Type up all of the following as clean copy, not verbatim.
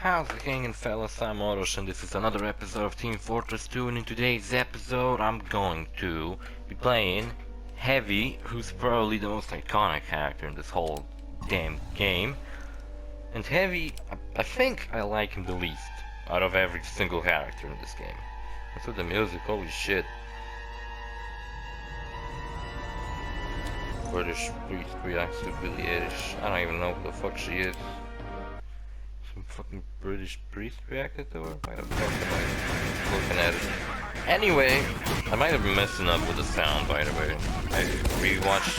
How's it going, fellas? I'm OrosZ, and this is another episode of Team Fortress 2, and in today's episode I'm going to be playing Heavy, who's probably the most iconic character in this whole damn game. And Heavy, I think I like him the least out of every single character in this game. What's with the music? Holy shit. British priest reacts to Billie Eilish. I don't even know who the fuck she is. Some fucking British priest reacted to her? Why the fuck am I looking at it? Anyway, I might have been messing up with the sound, by the way. I rewatched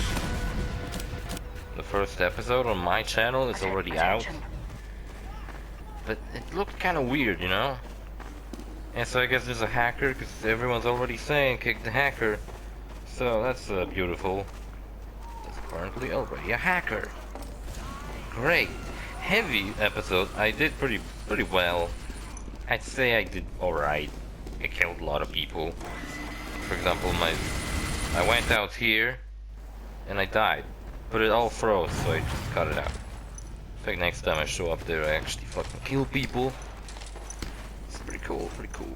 the first episode on my channel. It's already out. But it looked kind of weird, you know? And so I guess there's a hacker, because everyone's already saying kick the hacker. So that's beautiful. There's currently already a hacker. Great. Heavy episode, I did pretty well. I'd say I did alright. I killed a lot of people. For example, I went out here and I died. But it all froze, so I just cut it out. I think next time I show up there I actually fucking kill people. It's pretty cool, pretty cool.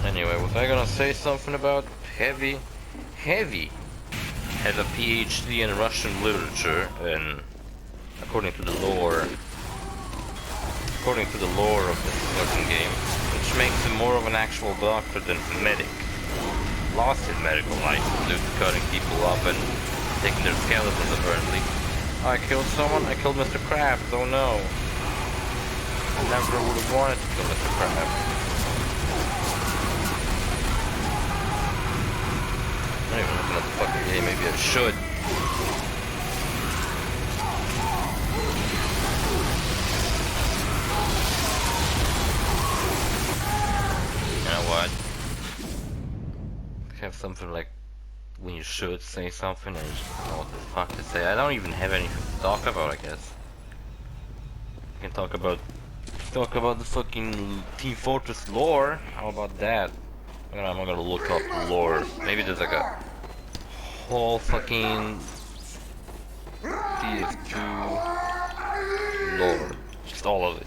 Anyway, was I gonna say something about Heavy? Heavy has a PhD in Russian literature, and according to the lore of this fucking game, which makes him more of an actual doctor than medic. Lost his medical license due to cutting people up and taking their skeletons, apparently. I killed someone? I killed Mr. Krabs, oh no. I never would have wanted to kill Mr. Krabs. I'm not even looking at the fucking game, maybe I should. You know what? Have something like when you should say something and you just don't know what the fuck to say. I don't even have anything to talk about, I guess. I can talk about the fucking Team Fortress lore. How about that? I'm gonna look up the lore. Maybe there's like a whole fucking TF2 lore. Just all of it.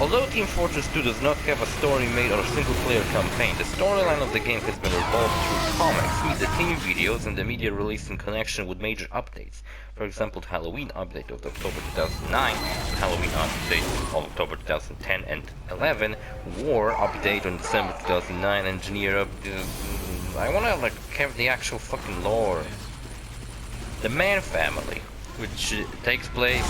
Although Team Fortress 2 does not have a story made or a single-player campaign, the storyline of the game has been revolved through comics, media team videos, and the media released in connection with major updates. For example, the Halloween update of October 2009, the Halloween update of October 2010 and 11, War update on December 2009, Engineer update. I wanna like have the actual fucking lore. The Man Family, which takes place.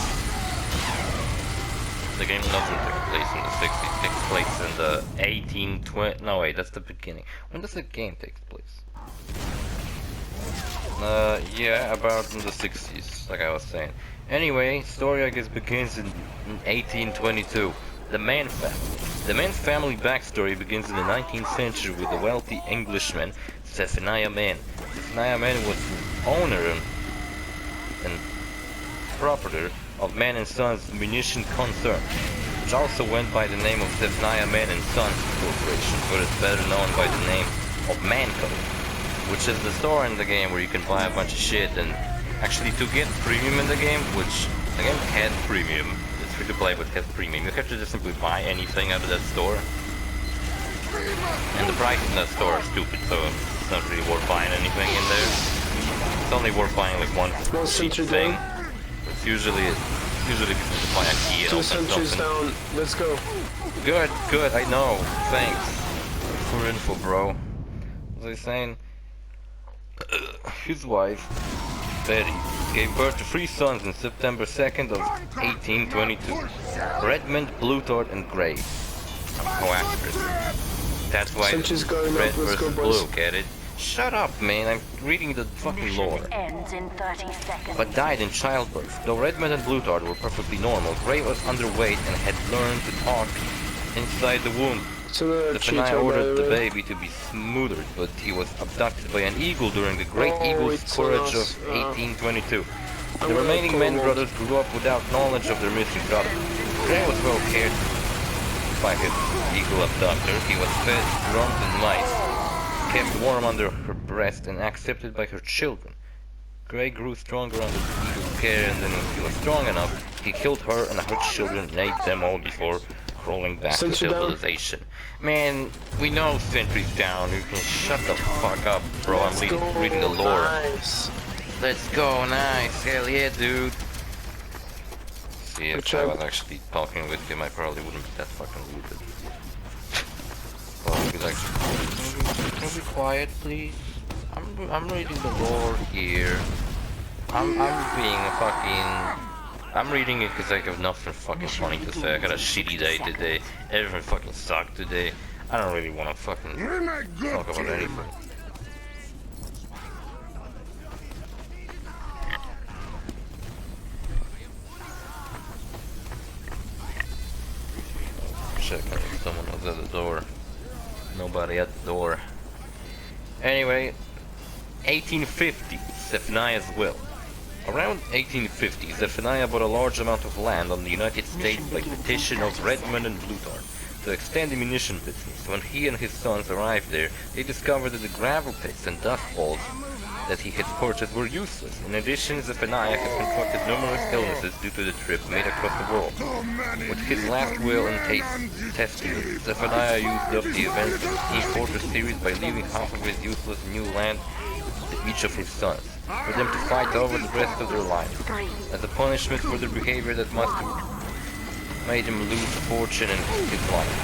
The game doesn't take place in the 60s, it takes place in the 1820... No wait, that's the beginning. When does the game take place? Yeah, about in the 60s, like I was saying. Anyway, story I guess begins in 1822. The Man Family. The Man Family backstory begins in the 19th century with a wealthy Englishman, Zephaniah Mann. Zephaniah Mann was the owner and proprietor of Mann and Sons munition concern, which also went by the name of Zephaniah Mann and Sons Corporation, but it's better known by the name of Manco, which is the store in the game where you can buy a bunch of shit. And actually, to get premium in the game, which the game had premium, it's free to play but has premium, you have to just simply buy anything out of that store, and the prices in that store are stupid, so it's not really worth buying anything in there. It's only worth buying like one cheap thing. It's usually because you buy a key and 2 centuries down, let's go. Good, I know. Thanks for info, bro. As I was saying, his wife, Betty, gave birth to 3 sons on September 2nd of 1822. Redmond, Bluetooth, and Gray. I'm co-actress. That's why it's red versus blue, get it? Shut up, man, I'm reading the fucking lore. But died in childbirth. Though Redmond and Bluetooth were perfectly normal, Gray was underweight and had learned to talk inside the womb. To the Zephaniah cheetah, ordered the baby. baby to be smothered, but he was abducted by an eagle during the Great Eagle's it's Courage of us. 1822. I'm The gonna remaining call men him. brothers grew up without knowledge of their missing brother. Gray was well cared by his eagle abductor. He was fed grunts and mice, kept warm under her breast, and accepted by her children. Gray grew stronger under the eagle's care, and then when he was strong enough, he killed her and her children and ate them all before crawling back to Sentry down. civilization. Man, we know Sentry's down. You can shut the fuck up, bro. I'm reading the lore. Nice. Let's go, nice. Hell yeah, dude. See, if I job. was actually talking with him, I probably wouldn't be that fucking rude. Well, I'd be like, can you be quiet, please? I'm reading the lore here. I'm being a fucking... I'm reading it because I have nothing fucking funny to say. I had a shitty day today. Everything fucking sucked today. I don't really want to fucking talk about anything. Checking if someone was at the door. Nobody at the door. Anyway, 1850, Zephaniah's will. Around 1850, Zephaniah bought a large amount of land on the United States by petition of Redmond and Bluthart to extend the munition business. When he and his sons arrived there, they discovered that the gravel pits and dust balls that he had purchased were useless. In addition, Zephaniah had contracted numerous illnesses due to the trip made across the world. With his last will and testament, Zephaniah used up the events of the Team Fortress series by leaving half of his useless new land to each of his sons, for them to fight over the rest of their lives. As a punishment for their behavior that must have made him lose a fortune and his life,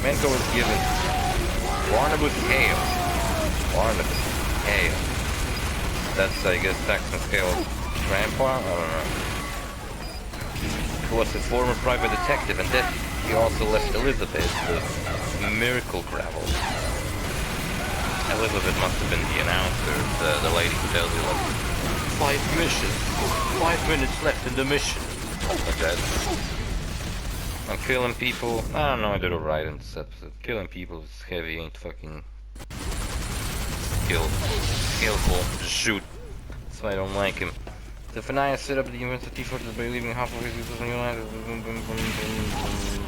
Menko was given Barnabas Hale. Barnabas Hale. That's, I guess, Saxon Hale's grandpa? I don't know. Who was his former private detective and deputy. He also left Elizabeth the miracle gravel. Elizabeth must have been the announcer, the lady who tells you like 5 missions, 5 minutes left in the mission. Like that. I'm killing people. I don't know, I did alright in this episode. Killing people is heavy, ain't fucking skillful. Just shoot. That's why I don't like him. Zephaniah set up the university for the leaving half of his useless new land.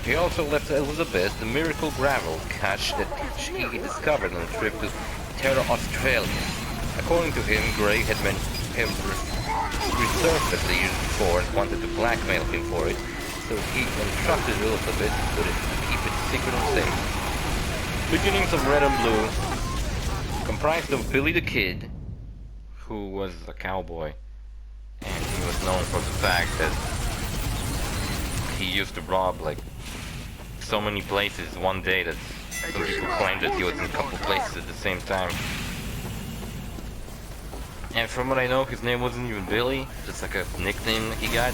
He also left Elizabeth the miracle gravel cache that he discovered on a trip to Terra Australia. According to him, Gray had been him resurfaced the years before and wanted to blackmail him for it, so he entrusted Elizabeth with it to keep it secret and safe. Beginnings of Red and Blue comprised of Billy the Kid, who was a cowboy, and he was known for the fact that he used to rob like so many places one day that some people claimed that he was in a couple places at the same time. And from what I know, his name wasn't even Billy, just like a nickname that he got.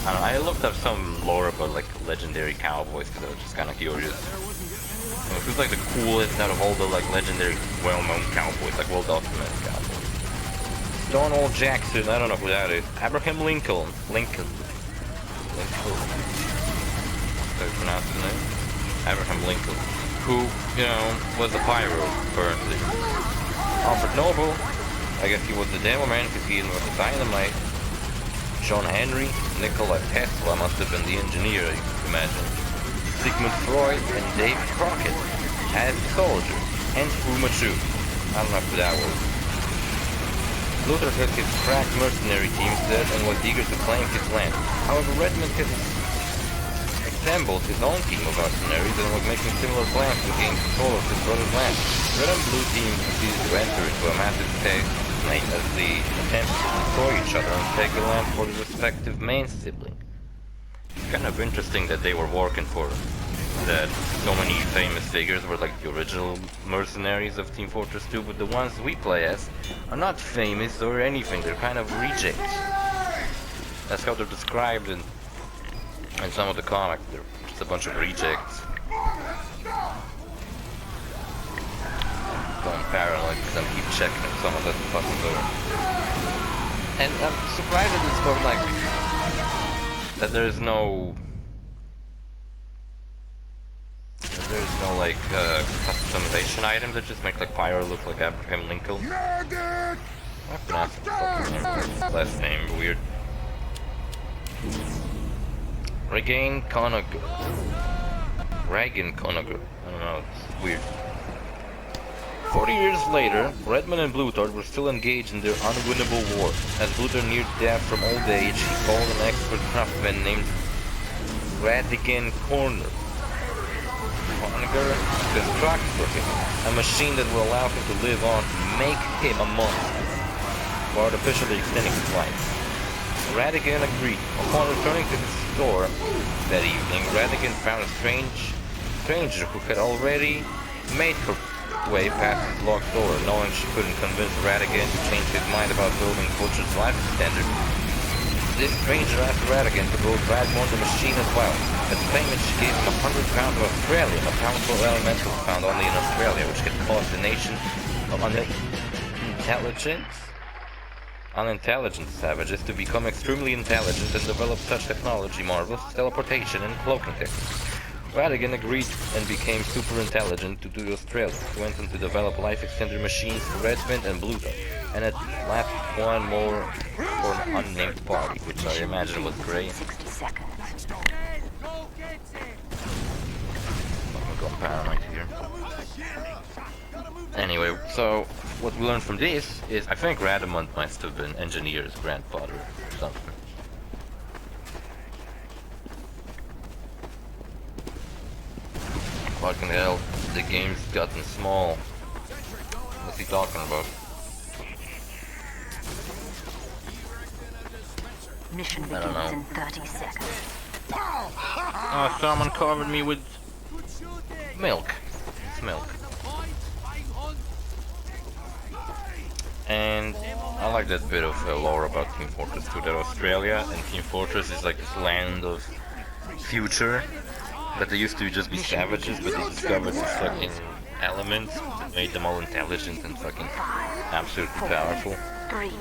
I don't know, I looked up some lore about like legendary cowboys because I was just kind of curious. And who's like the coolest out of all the like legendary, well-known cowboys, like well-documented cowboys? Stonewall Jackson, I don't know who that is. Abraham Lincoln. Lincoln. How do you pronounce his name? Abraham Lincoln. Who, you know, was a pyro, currently. Alfred Nobel, I guess he was the demo man because he invented dynamite. John Henry, Nikola Tesla must have been the engineer, you can imagine. Sigmund Freud and David Crockett as soldiers. And Fu Manchu. I don't know who that was. Luther had his crack mercenary teams there and was eager to claim his land. However, Redmond had assembled his own team of mercenaries and was making similar plans to gain control of his brother's land. Red and Blue team proceeded to enter into a massive stalemate as they attempted to destroy each other and take the land for the respective main sibling. It's kind of interesting that they were working for that so many famous figures were like the original mercenaries of Team Fortress 2, but the ones we play as are not famous or anything, they're kind of rejects. That's how they're described in some of the comics, they're just a bunch of rejects. Going paranoid because I keep checking if someone's at the fucking door. And I'm surprised that it's for like, that there's no... There's no like customization items that just make like Pyro look like Abraham Lincoln. I've been asking for fucking name. That's last name, weird. Regain Conager. Reagan Conager. I don't know, it's weird. 40 years later, Redmond and Bluthard were still engaged in their unwinnable war. As Bluthard neared death from old age, he called an expert craftsman named Radigan Conager to construct for him a machine that will allow him to live on, make him a monster, for artificially extending his life. Radigan agreed. Upon returning to his store that evening, Radigan found a stranger who had already made her way past his locked door. Knowing she couldn't convince Radigan to change his mind about building Butcher's life extender, this stranger asked Radigan to build Radmore the machine as well. As payment, she gave him 100 pounds of Australium, a powerful elemental found only in Australia, which could cause the nation of unintelligent savages to become extremely intelligent and develop such technology marvels as teleportation and cloaking techniques. Radigan agreed and became super intelligent to do Australia. He went on to develop life extender machines for Redmond and Bluthard, and at last one more for an unnamed party, which I imagine was great. 60 seconds. I'm going paranoid here. Anyway, so what we learned from this is I think Radamund must have been Engineer's grandfather or something. Fucking hell, the game's gotten small. What's he talking about? Mission I don't begins know. in 30 seconds. Oh, someone covered me with milk. It's milk. And I like that bit of lore about Team Fortress 2, that Australia and Team Fortress is like this land of future. But they used to just be savages, but they discovered this fucking element that made them all intelligent and fucking absolutely powerful. 3, 2,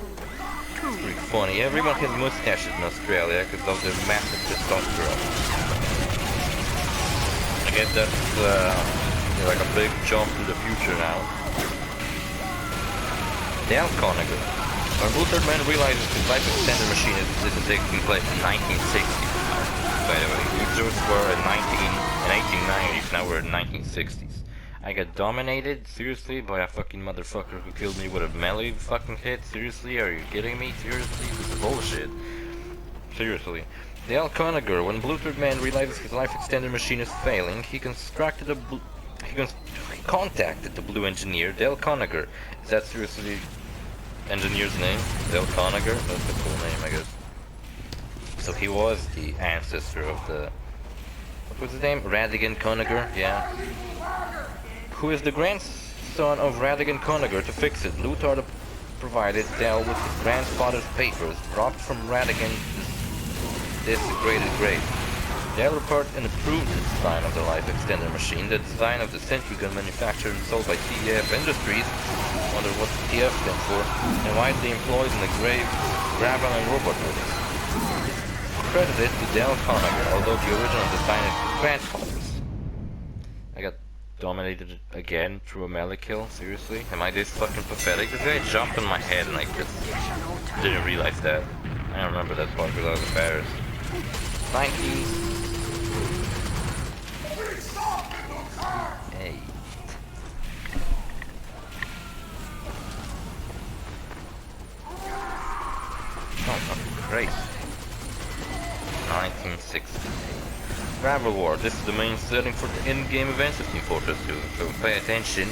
It's pretty funny. Everyone has mustaches in Australia because of their massive testosterone. I guess that's like a big jump to the future now. Dale Conager. When Bluthard Man realizes his life extender machine is taking place in 1960. By the way, users were in 1890s, now we're in 1960s. I got dominated, seriously, by a fucking motherfucker who killed me with a melee fucking hit? Seriously, are you kidding me? Seriously, this is bullshit. Seriously. Dale Conager, when Bluthard Man realizes his life extender machine is failing, he contacted the blue engineer, Dale Conager. Is that seriously engineer's name? Dale Conager? That's a cool name, I guess. So he was the ancestor of the... What was his name? Radigan Conager? Yeah. Who is the grandson of Radigan Conager to fix it? Bluthard provided Dell with his grandfather's papers, dropped from Radigan's desecrated grave. Dell report and approved the design of the life extender machine, the design of the sentry gun manufactured and sold by TF Industries, wonder what TF stands for, and widely employed in the grave, gravel and robot buildings. Credited to Dale Conager, although the original design is his grandfather's. I got dominated again through a melee kill, seriously? Am I this fucking pathetic? This guy jumped on my head and I just didn't realize that. I don't remember that part because I was embarrassed. 90s. Hey. Oh, fucking Christ. 1960. Gravel War. This is the main setting for the in-game events of Team Fortress 2, so pay attention.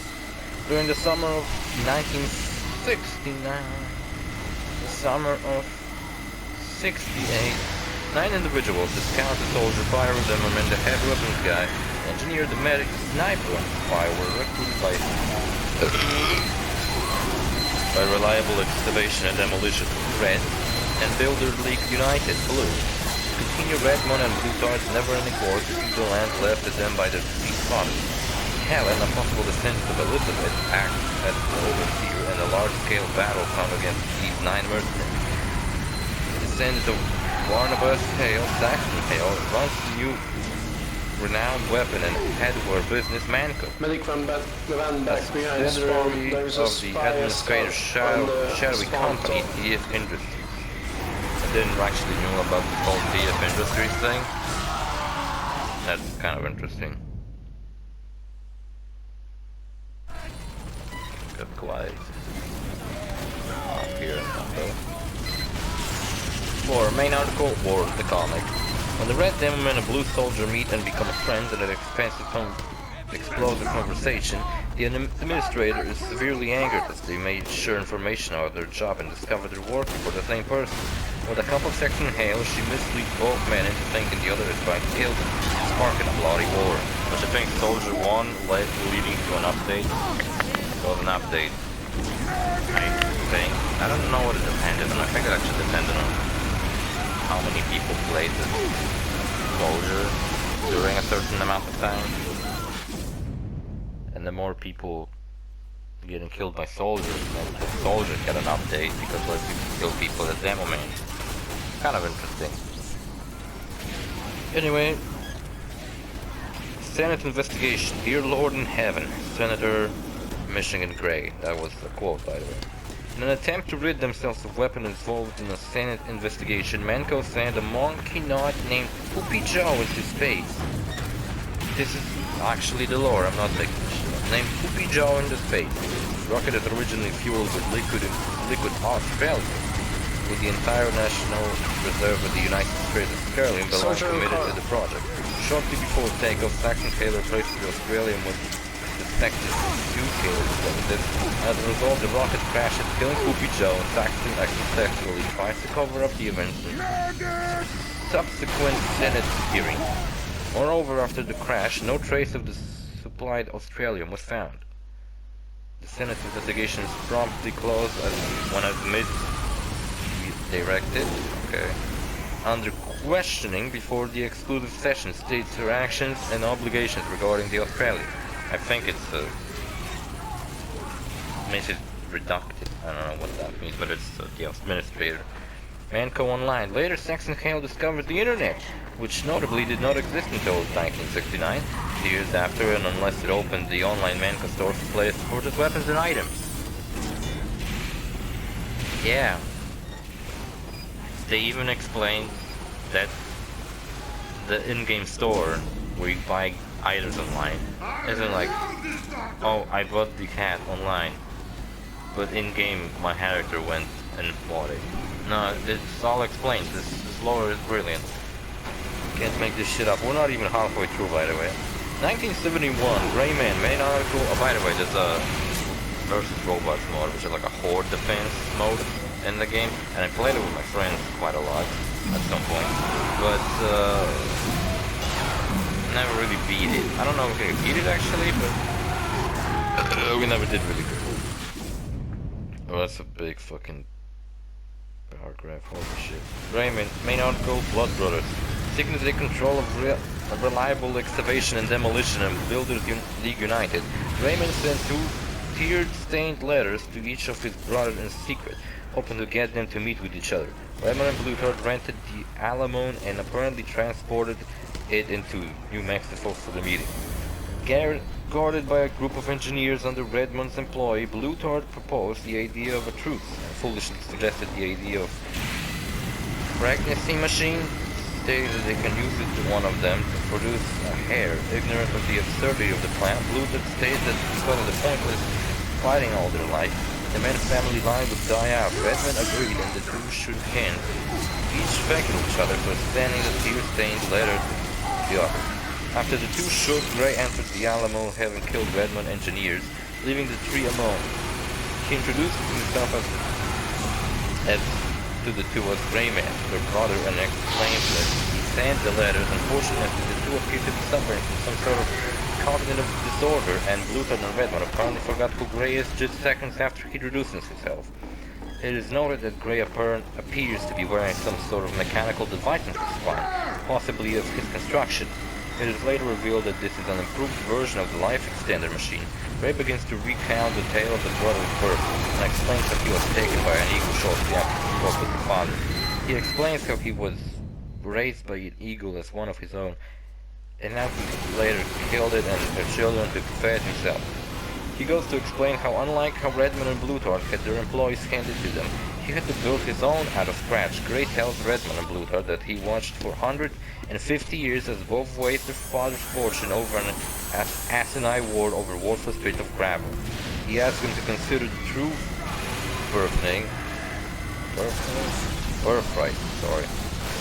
During the summer of 1969, the summer of 68, 9 individuals, the scout, the soldier, fire demon, the heavy weapons guy, the engineer, the medic, the sniper, and the spy were recruited by reliable excavation and demolition Red and Builder League United Blue. Continue Redmond and Bluthard's never-ending war to see the land left to them by their deceased fathers. Helen, a possible descendant of Elizabeth, acts as the overseer in a large-scale battle found against these 9 mercenaries. The descendant of Barnabas Hale, Saxon Hale, runs to New renowned weapon and head of our business, Manco. Medic from the van back behind The spawn. story There's a of the spy administrator's scout on the shadowy spawn company, top. DF Industries. I didn't actually know about the whole DF Industries thing. That's kind of interesting. Got quiet. Up here though. For main article or the comic. When the red demon and a blue soldier meet and become friends in an explosive conversation, the administrator is severely angered as they made share information about their job and discover they're working for the same person. With a couple of second hails, she misleads both men into thinking the other is trying to kill them, sparking a bloody war. Which I think Soldier 1 leading to an update. Was an update. I think. I don't know what it depended on. I think it actually depended on how many people played the Soldier during a certain amount of time. And the more people getting killed by soldiers, the soldiers get an update because less people kill people as demo man. Kind of interesting. Anyway, Senate investigation. Dear Lord in Heaven, Senator Michigan Gray. That was the quote, by the way. In an attempt to rid themselves of weapons involved in a Senate investigation, Manco sent a monkey knot named Poopy Joe into space. This is actually the lore, I'm not making this shit up. Named Poopy Joe into space. The rocket is originally fueled with liquid Australia, with the entire National Reserve of the United States of Australia belonging committed to the project. Shortly before takeoff, Saxon Taylor placed the Australian with suspected two killers explosives. As a result, the rocket crashes, killing Poopy Joe, and Saxon successfully tries to cover up the events in subsequent Senate hearing. Moreover, after the crash, no trace of the supplied Australian was found. The Senate investigation is promptly closed as one of misdirected. Okay. Under questioning before the exclusive session states her actions and obligations regarding the Australian. I think it's makes it reducted. I don't know what that means, but it's the administrator. Manco Online. Later, Saxon Hale discovered the internet, which notably did not exist until 1969, years after, and unless it opened the online Manco store for players to purchase weapons and items. Yeah. They even explained that the in-game store, where you buy items online, isn't like, oh, I bought the hat online, but in-game my character went and bought it. No, it's all explained. This lore is brilliant. Can't make this shit up. We're not even halfway through, by the way. 1971, Gray Man, main article. Oh, by the way, there's a versus robots mode, which is like a horde defense mode in the game, and I played it with my friends quite a lot at some point, but never really beat it. I don't know if we beat it actually, but we never did really good. Oh, that's a big fucking paragraph, holy shit. Raymond, main article, Blood Brothers. Seeking to take control of reliable excavation and demolition and Builders League United, Raymond sent two tiered stained letters to each of his brothers in secret, hoping to get them to meet with each other. Raymond and Blueheart rented the Alamo and apparently transported it into New Mexico for the meeting. Guarded by a group of engineers under Redmond's employ, Blueheart proposed the idea of a truce and foolishly suggested the idea of pregnancy machine, stating that they can use it to one of them to produce a hair. Ignorant of the absurdity of the plan, Blueheart stated that because of the pointless fighting all their life, the men's family line would die out. Redmond agreed and the two shook hands, each thanking each other for sending the tear-stained letter to the other. After the two shook, Gray entered the Alamo, having killed Redmond engineers, leaving the three alone. He introduced himself as to the two as Gray Man, their brother, and explained that he sent the letters. Unfortunately, the two appeared to be suffering from some sort of cognitive disorder, and Blueheart and Redmond apparently forgot who Gray is just seconds after he introduced himself. It is noted that Gray appears to be wearing some sort of mechanical device in his spine, possibly of his construction. It is later revealed that this is an improved version of the life extender machine. Gray begins to recount the tale of the brother's birth and explains how he was taken by an eagle shortly after he spoke with the father. He explains how he was raised by an eagle as one of his own, and now he later killed it and her children to fed himself. He goes to explain how unlike how Redmond and Bluetooth had their employees handed to them, he had to build his own out of scratch. Gray tells Redmond and Bluetooth that he watched for 150 years as both wasted their father's fortune over an asinine war over worthless bit of gravel. He asks him to consider the true birthright,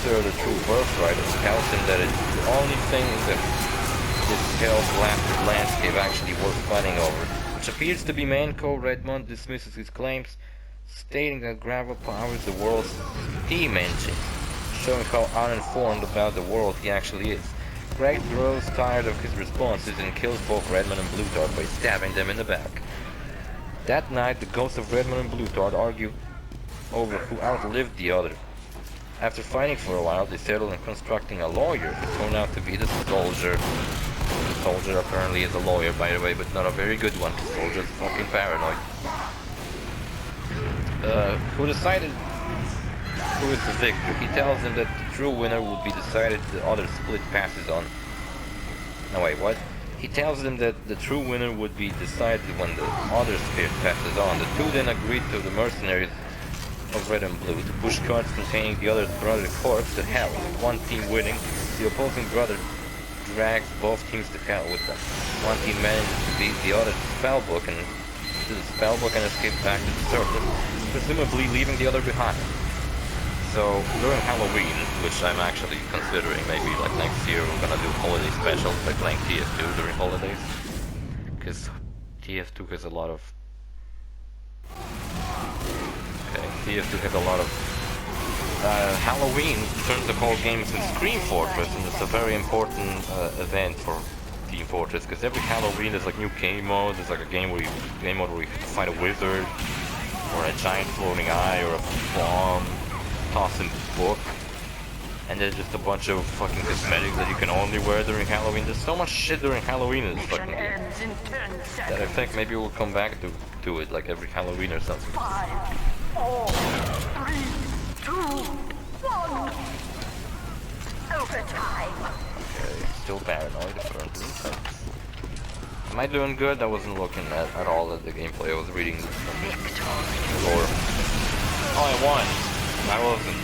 consider the true birthright, and tells him that it's the only thing that this hell-blasted landscape actually worth fighting over, which appears to be Manco. Redmond dismisses his claims, stating that gravel powers the world's steam engine, showing how uninformed about the world he actually is. Greg grows tired of his responses and kills both Redmond and Bluetooth by stabbing them in the back. That night, the ghosts of Redmond and Bluetooth argue over who outlived the other. After fighting for a while, they settle on constructing a lawyer who turned out to be the soldier. The soldier apparently is a lawyer, by the way, but not a very good one. The soldier's fucking paranoid. Who decided who is the victor. He tells them that the true winner will be decided if the other split passes on. No wait, what? He tells them that the true winner would be decided when the other split passes on. The two then agreed to the mercenaries of Red and Blue to push carts containing the other brother's corpse to hell, with one team winning. The opposing brother drags both teams to hell with them. One team manages to beat the other spellbook and escape back to the surface, presumably leaving the other behind. So during Halloween, which I'm actually considering, maybe like next year we're gonna do holiday specials by playing TF2 during holidays, because TF2 has a lot of TF2 has a lot of Halloween turns the whole game into Scream Fortress, and it's a very important event for Team Fortress, because every Halloween there's like new game modes. There's like a game mode where you have to fight a wizard, or a giant floating eye, or a bomb tossing book, and there's just a bunch of fucking cosmetics that you can only wear during Halloween. There's so much shit during Halloween in this fucking game that I think maybe we'll come back to it like every Halloween or something. 5, 4, 3, 2, 1. Overtime. Okay, still paranoid apparently. Am I doing good? I wasn't looking at all at the gameplay. I was reading the lore. Oh, I won! I wasn't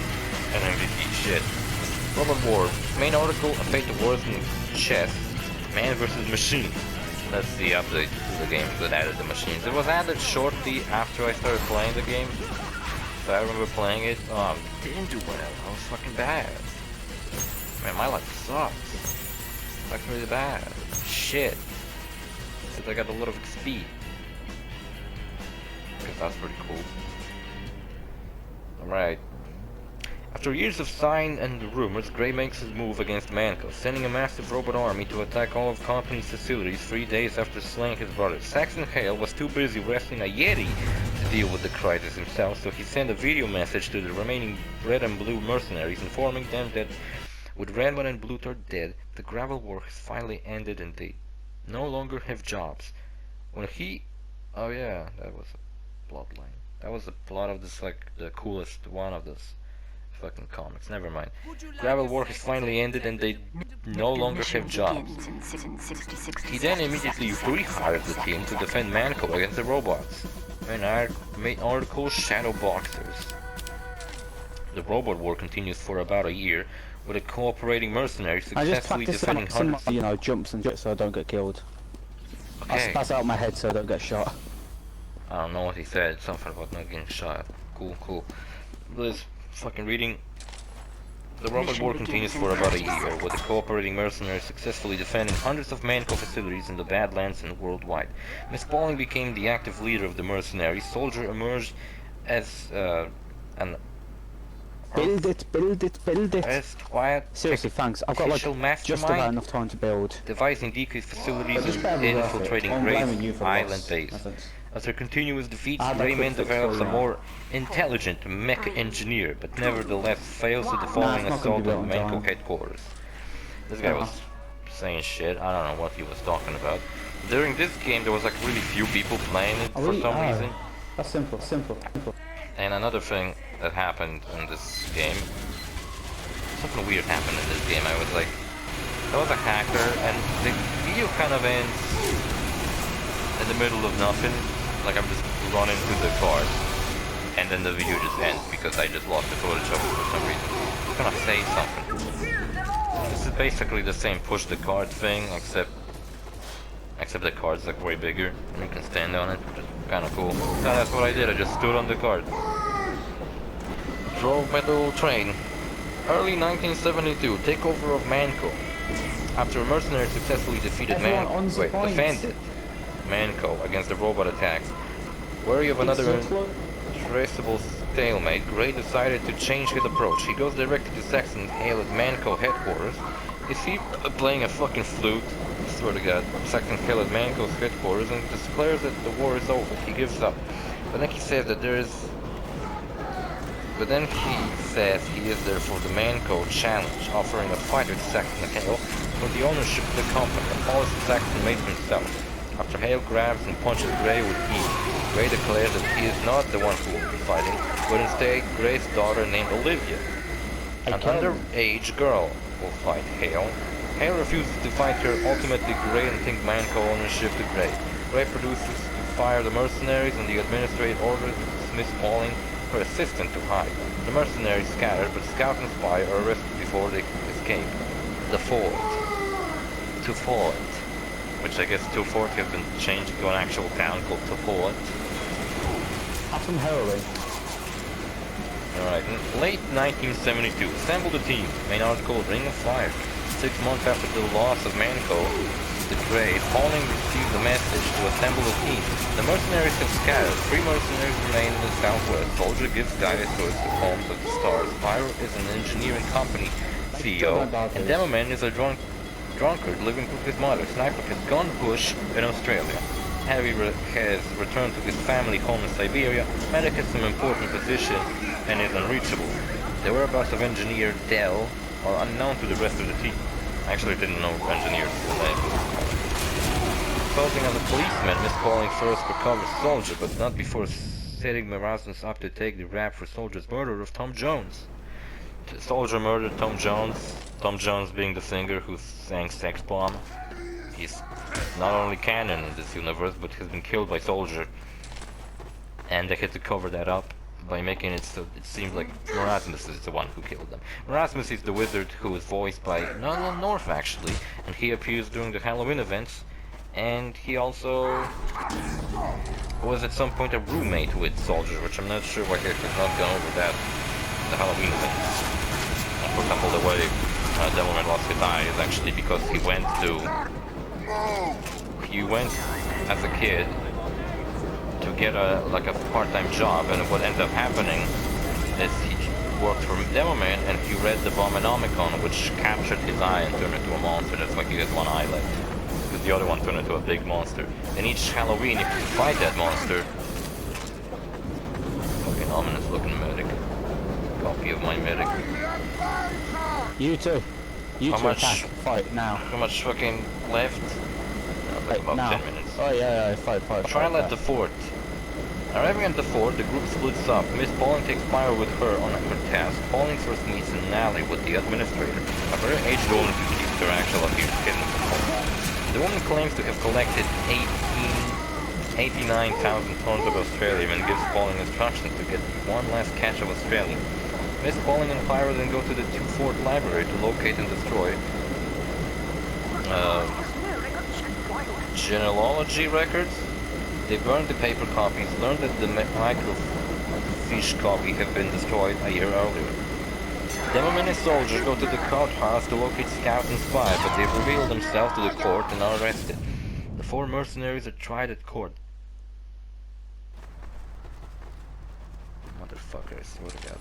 an MVP. Shit. Robot War. Main article, a fate worse than chess. Man versus machine. That's the update to the game that added the machines. It was added shortly after I started playing the game. So I remember playing it. Oh, it didn't do well. I was fucking bad. Man, my life sucks. Sucks really bad. Shit. Because I got a lot of XP. Because that's pretty cool. Alright. After years of sign and rumors, Gray makes his move against Manco, sending a massive robot army to attack all of the company's facilities 3 days after slaying his brother. Saxon Hale was too busy wrestling a Yeti to deal with the crisis himself, so he sent a video message to the remaining Red and Blue mercenaries, informing them that with Redmond and Bluetooth dead, the gravel war has finally ended and they no longer have jobs. When he... Oh yeah, that was a plotline. That was the plot of this, like, the coolest one of this fucking comics. Never mind. Gravel war has finally ended and they no longer have jobs. He then immediately rehired the team to defend Manco against the robots. Main article, Shadow Boxers. The robot war continues for about a year, with a cooperating mercenary successfully defending hundreds. You know, jumps and so I don't get killed. Okay. I pass out my head so I don't get shot. I don't know what he said, something about not getting shot. Cool. This fucking reading. The robot war continues for about a year, with the cooperating mercenaries successfully defending hundreds of Manco facilities in the Badlands and worldwide. Miss Pauling became the active leader of the mercenaries. Soldier emerged as an Build it. rest, quiet, Seriously, thanks. I've got like just about enough time to build. devising decreased facilities Just and barely worth it. infiltrating I'm blaming you Gray's for the island loss. base. Nothing. After continuous defeats, I had a Grayman quick fix develops for a you more intelligent mecha engineer, but nevertheless fails at the following it's not gonna assault be on built on Manco time. headquarters. This guy was saying shit, I don't know what he was talking about. During this game there was like really few people playing it for some reason. That's simple. And another thing that happened in this game, something weird happened in this game. I was like, There was a hacker, and the video kind of ends in the middle of nothing. Like I'm just running through the cars, and then the video just ends because I just lost the footage of it for some reason. I'm gonna say something. This is basically the same push the cart thing, except the cart's like way bigger, and you can stand on it, which is kind of cool. So that's what I did. I just stood on the cart. Drove my little train. Early 1972, takeover of Manco. After a mercenary successfully defended Manco against the robot attacks. Wary of another traceable stalemate, Gray decided to change his approach. He goes directly to Saxon Hale at Manco headquarters. Is he playing a fucking flute? I swear to God. Saxon Hale at Manco's headquarters and declares that the war is over. He gives up. But then he says that there is... But then he says he is there for the Manco challenge, offering a fight with Saxon Hale for the ownership of the company, a policy Saxon made himself. After Hale grabs and punches Gray with heat, Gray declares that he is not the one who will be fighting, but instead Gray's daughter named Olivia. An underage girl will fight Hale. Hale refuses to fight her, ultimately Gray and thinks Manco ownership to Gray. Gray produces to fire the mercenaries and the administrator orders Miss Pauling, her assistant, to hide. The mercenaries scatter, but Scout and Spy are arrested before they escape. The Fort. To Fort. Which I guess 2 Fort has been changed to an actual town called 2 Fort. Have some heroin. Alright, late 1972, assembled a team. Main article, Ring of Fire. 6 months after the loss of Manco, the Gray, Pauling received a message to assemble a team. The mercenaries have scattered. 3 mercenaries remain in the southwest. Soldier gives guidance towards the homes of the stars. Pyro is an engineering company CEO, and Demoman is a drunkard living with his mother. Sniper has gone bush in Australia. Heavy has returned to his family home in Siberia. Medic has some important position and is unreachable. The whereabouts of engineer Dell are unknown to the rest of the team. I actually didn't know engineers were named. Posing as a policeman, Miss Pauling first recovers Soldier, but not before setting Erasmus up to take the rap for Soldier's murder of Tom Jones. The Soldier murdered Tom Jones. Tom Jones being the singer who sang Sex Bomb. He's not only canon in this universe, but has been killed by Soldier. And they had to cover that up by making it so it seems like Erasmus is the one who killed them. Erasmus is the wizard who is voiced by Nolan North, actually, and he appears during the Halloween events. And he also was at some point a roommate with Soldier, which I'm not sure why he has not gone over that in the Halloween events. For example, the way Devilman lost his eye is actually because he went as a kid to get a part-time job, and what ended up happening is he worked for Devilman and he read the Bombonomicon, which captured his eye and turned into a monster. That's why he has one eye left, because the other one turned into a big monster. And each Halloween, if you fight that monster, fucking ominous looking medic. Copy of my medic. You too. You two attack. Fight now. How much fucking left? Like about now. 10 minutes. Oh yeah, fight. Trial at the fort. Arriving at the fort, the group splits up. Miss Pauling takes Pyro with her on her task. Pauling first meets in an alley with the administrator. A very aged woman who keeps her actual appears hidden. The woman claims to have collected 89,000 tons of Australium and gives Pauling instructions to get one last catch of Australium. Miss Pauling and Pyro then go to the 2 Fort library to locate and destroy genealogy records. They burned the paper copies, learned that the microfiche copy had been destroyed a year earlier. Demoman and Soldier go to the courthouse to locate Scout and Spy, but they reveal themselves to the court and are arrested. The 4 mercenaries are tried at court. Motherfucker, I swear to God.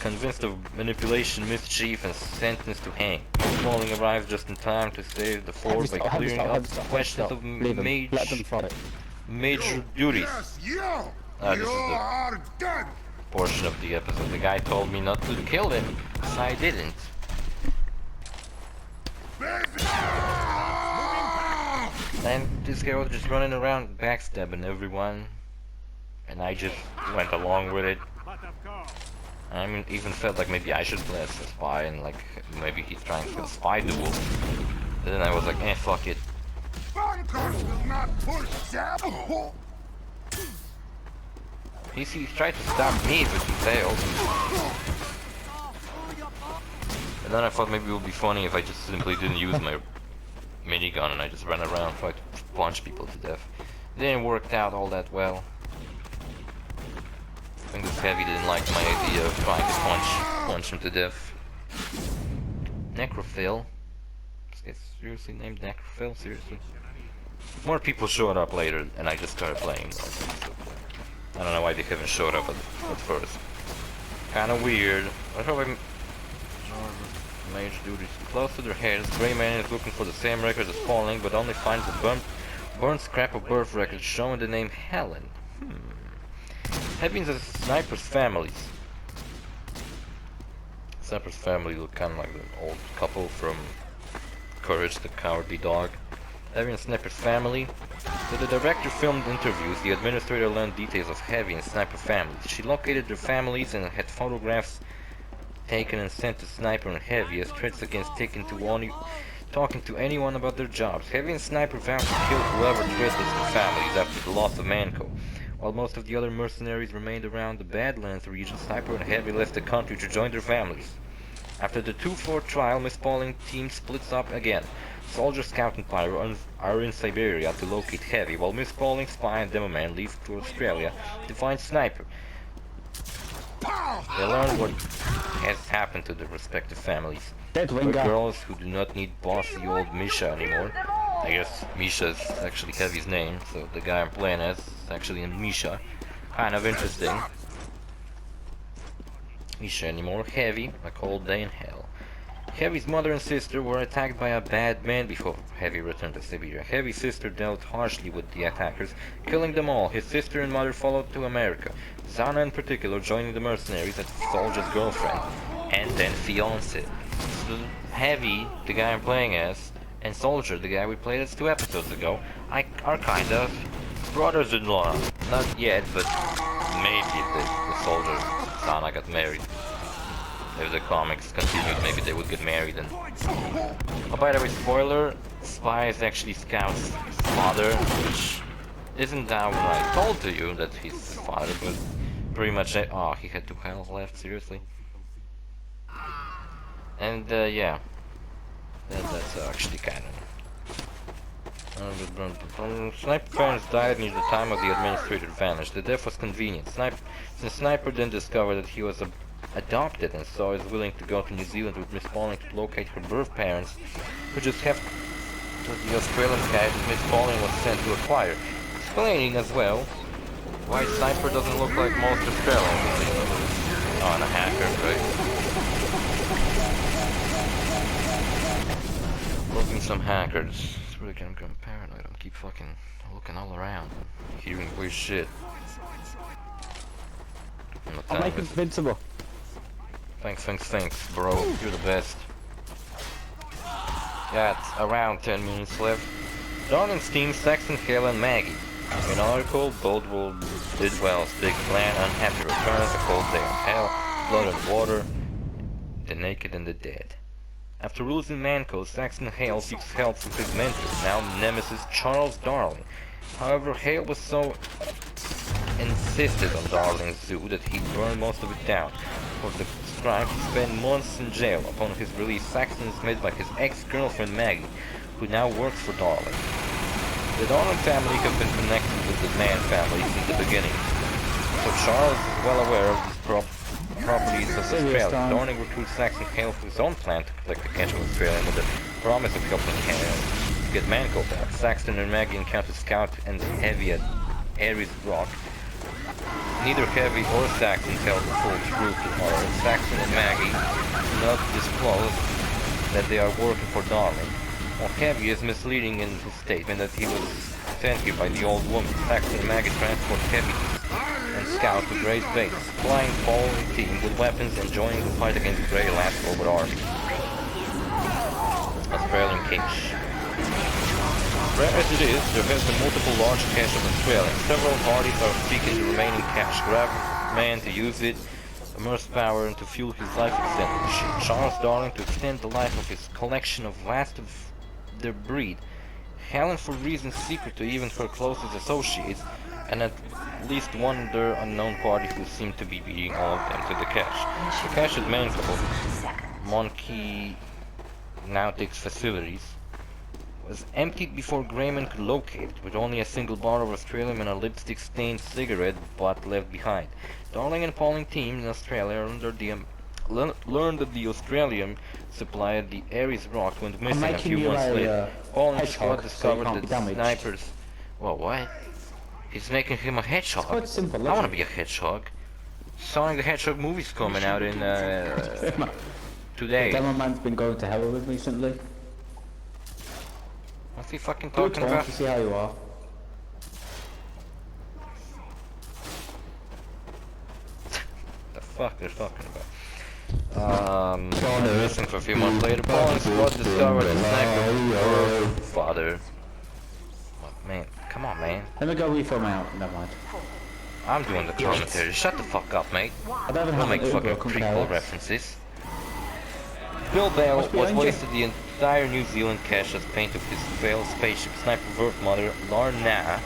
Convinced of manipulation, mischief, and sentenced to hang. Pauling arrives just in time to save the fort by clearing up questions of major duties. This is the portion of the episode. The guy told me not to kill him, so I didn't. And this guy was just running around backstabbing everyone, and I just went along with it. I mean, even felt like maybe I should play as a spy and like maybe he's trying to a spy duel. And then I was like, fuck it. He tried to stop me, but he failed. And then I thought maybe it would be funny if I just simply didn't use my minigun and I just ran around trying to punch people to death. It didn't work out all that well. I think this heavy didn't like my idea of trying to punch him to death. Necrophil. This guy's seriously named Necrophil? Seriously? More people showed up later and I just started playing. I don't know why they haven't showed up at first. Kinda weird. I hope I'm... Mage duties close to their heads. Grey man is looking for the same records as Falling, but only finds a burnt scrap of birth records showing the name Helen. Having the sniper's families. Sniper's family look kind of like the old couple from Courage the Cowardly Dog. Heavy and Sniper's family. So the director filmed interviews. The administrator learned details of Heavy and Sniper families. She located their families and had photographs taken and sent to Sniper and Heavy as threats against talking to anyone about their jobs. Heavy and Sniper vowed to kill whoever threatened their families after the loss of Manco. While most of the other mercenaries remained around the Badlands region, Sniper and Heavy left the country to join their families. After the 2-4 trial, Miss Pauling team splits up again. Soldier, Scout and Pyro are in Siberia to locate Heavy, while Miss Pauling, Spy and Demoman leave to Australia to find Sniper. They learn what has happened to their respective families. Dead We're winger. girls who do not need bossy old Misha anymore. I guess Misha is actually Heavy's name, so the guy I'm playing as is actually named Misha. Kind of interesting. Misha anymore. Heavy, a cold day in hell. Heavy's mother and sister were attacked by a bad man before Heavy returned to Siberia. Heavy's sister dealt harshly with the attackers, killing them all. His sister and mother followed to America. Zana in particular joining the mercenaries as Soldier's girlfriend, and then fiancé. So Heavy, the guy I'm playing as, and Soldier, the guy we played as 2 episodes ago, are kind of brothers-in-law. Not yet, but maybe the Soldier Zana got married. If the comics continued, maybe they would get married and... Oh, by the way, spoiler, Spy is actually Scout's father, which isn't that what I told to you that he's his father, but pretty much... Oh, he had 2 health left, seriously? And, yeah. That's actually kind of... Sniper parents died near the time of the administrator vanished. The death was convenient. Since Sniper then discovered that he was adopted and so is willing to go to New Zealand with Miss Pauling to locate her birth parents, who just have to the Australian guy that Miss Pauling was sent to acquire. Explaining as well why Sniper doesn't look like most Australians. Oh, and a hacker, right? Looking some hackers. It's really gonna become paranoid. I keep fucking looking all around, hearing weird shit. I'll make invincible. Thanks, bro. You're the best. Got around 10 minutes left. Darling's team, Saxon, Hale, and Maggie. In article, Boldwell did well. Big plan, unhappy returns, a cold day of hell, blood and water, the naked and the dead. After losing Manco, Saxon Hale seeks help from his mentor, now nemesis Charles Darling. However, Hale was so insisted on Darling's zoo that he burned most of it down. For the crime, he spent months in jail. Upon his release, Saxon is met by his ex-girlfriend Maggie, who now works for Darling. The Darling family have been connected with the Mann family since the beginning, so Charles is well aware of these properties of Australia. Darling recruits Saxon Hale for his own plan to collect the cash of Australia with the promise of helping Hale to get Manco back. Saxon and Maggie encounter Scout and Heavy at Aries Rock. Neither Heavy or Saxon tell the full truth to Oros. Saxon and Maggie do not disclose that they are working for Darling. While Heavy is misleading in his statement that he was sent here by the old woman. Saxon and Maggie transport Heavy and Scout to Grey's base, supplying Pauling team with weapons and joining the fight against Grey last Cobra army. Australian cache. Rare as it is, there has been multiple large caches of Australia. Several parties are seeking the remaining cache. Grab man to use it, immerse power and to fuel his life extension. Charles Darling to extend the life of his collection of last of their breed. Helen for reasons secret to even her closest associates, and at least one other unknown party who seemed to be beating all of them to the cache. The cache at Manful, Monkey Nautics facilities, was emptied before Grayman could locate it, with only a single bar of Australium and a lipstick-stained cigarette butt left behind. Darling and Pauling teams in Australia learned that the Australium supplied the Ares rock went missing a few months later. Pauling's squad discovered that snipers... Well, what? He's making him a hedgehog. It's quite simple, I want to be a hedgehog. Sonic the Hedgehog movie's coming out in 2 days. Demo man's been going to hell with recently. What's he fucking Good talking talk about? to see how you are. The fuck they're talking about? Missing for a few months later, Pauling's squad discovered the sniper father. Oh, man, come on, man. Let me go refill my out. Never mind. I'm doing the commentary. Shut the fuck up, mate. I don't even Don't have make an fucking Uber, come to prequel Alex. references. Bill Bale What's was behind you? wasted the entire New Zealand cache as paint of his failed spaceship. Sniper Vert mother Larna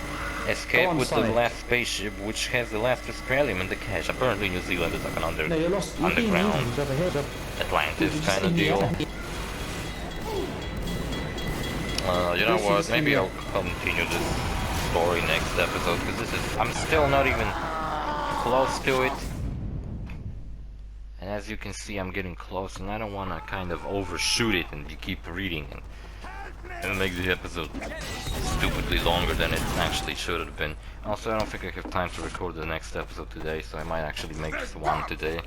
escaped on, with Sonic. the last spaceship, which has the last Australium in the cache. Apparently New Zealand is like an No, you lost. You're being underground used over here. You're Atlantis just kind of in the deal. air. You know This what? is Maybe India. I'll continue this story next episode, because this is... I'm still not even close to it. And as you can see, I'm getting close, and I don't want to kind of overshoot it and you keep reading and make the episode stupidly longer than it actually should have been. Also, I don't think I have time to record the next episode today, so I might actually make just one today.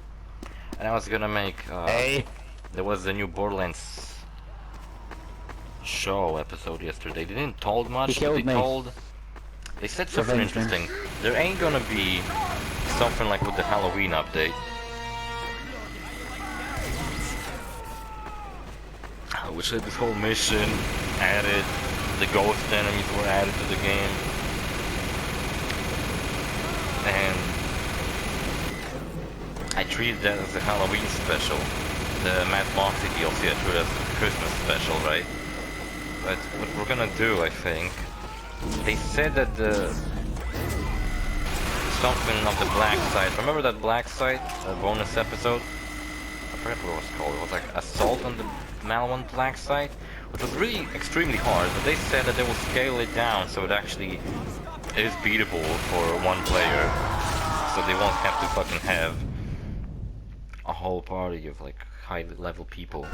And I was gonna make... There was the new Borderlands show episode yesterday. They didn't told much, He but they killed me. told... They said something Revenge, man. interesting. There ain't gonna be something like with the Halloween update. Which had this whole mission added, the ghost enemies were added to the game. And I treated that as a Halloween special. The Matt Moxie DLC, I treated as a Christmas special, right? But what we're gonna do, I think, they said that the something of the black site. Remember that black site, bonus episode? I forget what it was called. It was like Assault on the Malwan black site, which was really extremely hard. But they said that they will scale it down so it actually is beatable for one player, so they won't have to fucking have a whole party of like high level people.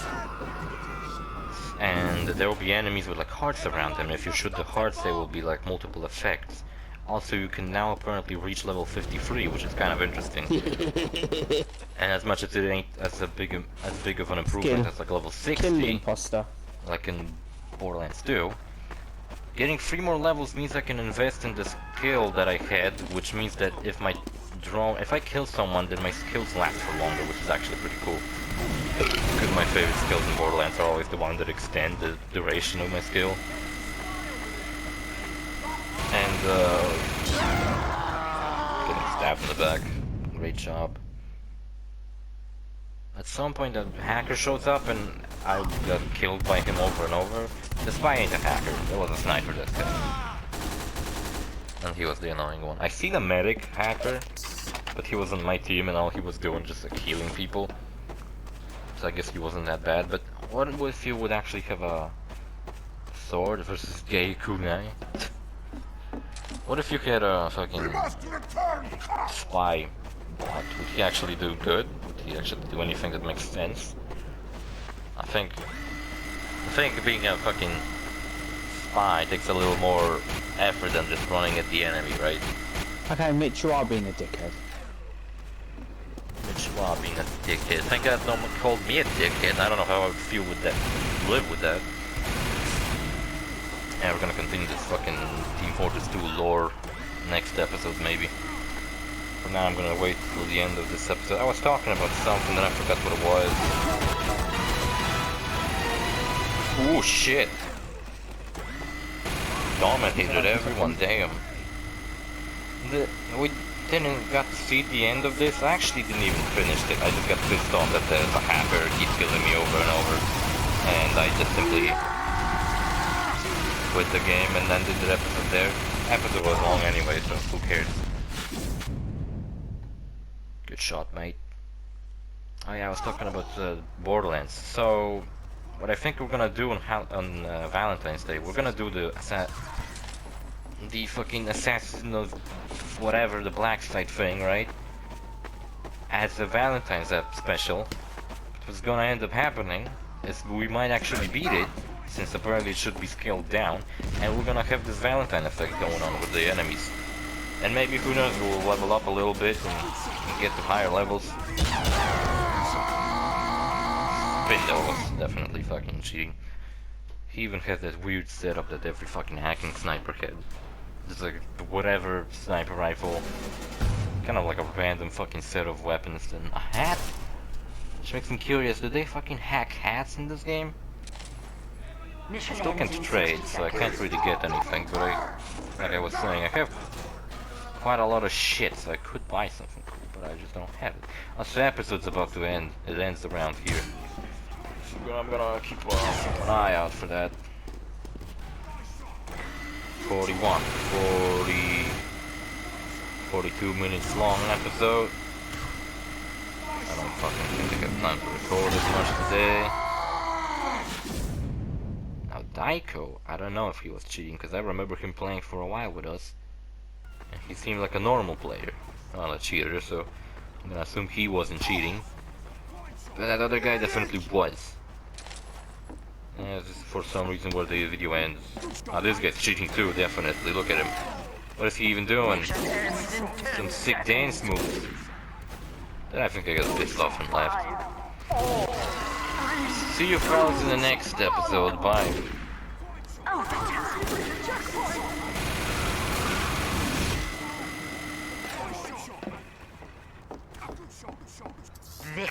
And there will be enemies with like hearts around them. If you shoot the hearts, there will be like multiple effects. Also, you can now apparently reach level 53, which is kind of interesting. And as much as it ain't as big of an improvement as like level Kill the 60, imposter. like in Borderlands 2, getting 3 more levels means I can invest in the skill that I had, which means that if I kill someone, then my skills last for longer, which is actually pretty cool. Because my favorite skills in Borderlands are always the ones that extend the duration of my skill. And getting stabbed in the back. Great job. At some point a hacker shows up and I got killed by him over and over. The spy ain't a hacker, there was a sniper that time. And he was the annoying one. I seen a medic hacker, but he was on my team and all he was doing just like healing people. So I guess he wasn't that bad, but what if you would actually have a sword versus gay kunai? What if you had a fucking spy bot? Would he actually do good? Would he actually do anything that makes sense? I think being a fucking spy takes a little more effort than just running at the enemy, right? Okay, Mitch, you are being a dickhead. Mitch Law being a dickhead. Thank God no one called me a dickhead. I don't know how I would feel with that. Live with that. Yeah, we're gonna continue this fucking Team Fortress 2 lore next episode, maybe. For now, I'm gonna wait till the end of this episode. I was talking about something and I forgot what it was. Ooh, shit. Dominated everyone, damn. didn't got to see the end of this. I actually didn't even finish it. I just got pissed off that the hacker keeps killing me over and over. And I just simply quit the game and ended the episode there. Episode was long anyway, so who cares? Good shot, mate. Oh yeah, I was talking about Borderlands. So, what I think we're gonna do on Valentine's Day, we're gonna do the fucking assassin of whatever, the black site thing, right? As a Valentine's special. What's gonna end up happening is we might actually beat it, since apparently it should be scaled down, and we're gonna have this Valentine effect going on with the enemies. And maybe, who knows, we'll level up a little bit and get to higher levels. Spindle was definitely fucking cheating. He even had that weird setup that every fucking hacking sniper had. Just like whatever sniper rifle. Kind of like a random fucking set of weapons and a hat. Which makes me curious, do they fucking hack hats in this game? I still can't trade, so I can't really get anything, but like I was saying, I have quite a lot of shit, so I could buy something cool, but I just don't have it. Also, the episode's about to end. It ends around here. So I'm gonna keep an eye out for that. 41, 40, 42 minutes long episode. I don't fucking think I have time to record as much today. Now Daiko, I don't know if he was cheating, because I remember him playing for a while with us. And he seemed like a normal player, not a cheater, so I'm gonna assume he wasn't cheating. But that other guy definitely was. Yeah, this is for some reason where the video ends. Ah, this guy's cheating too, definitely. Look at him. What is he even doing? Some sick dance moves. Then I think I got pissed off and left. See you fellas in the next episode. Bye. This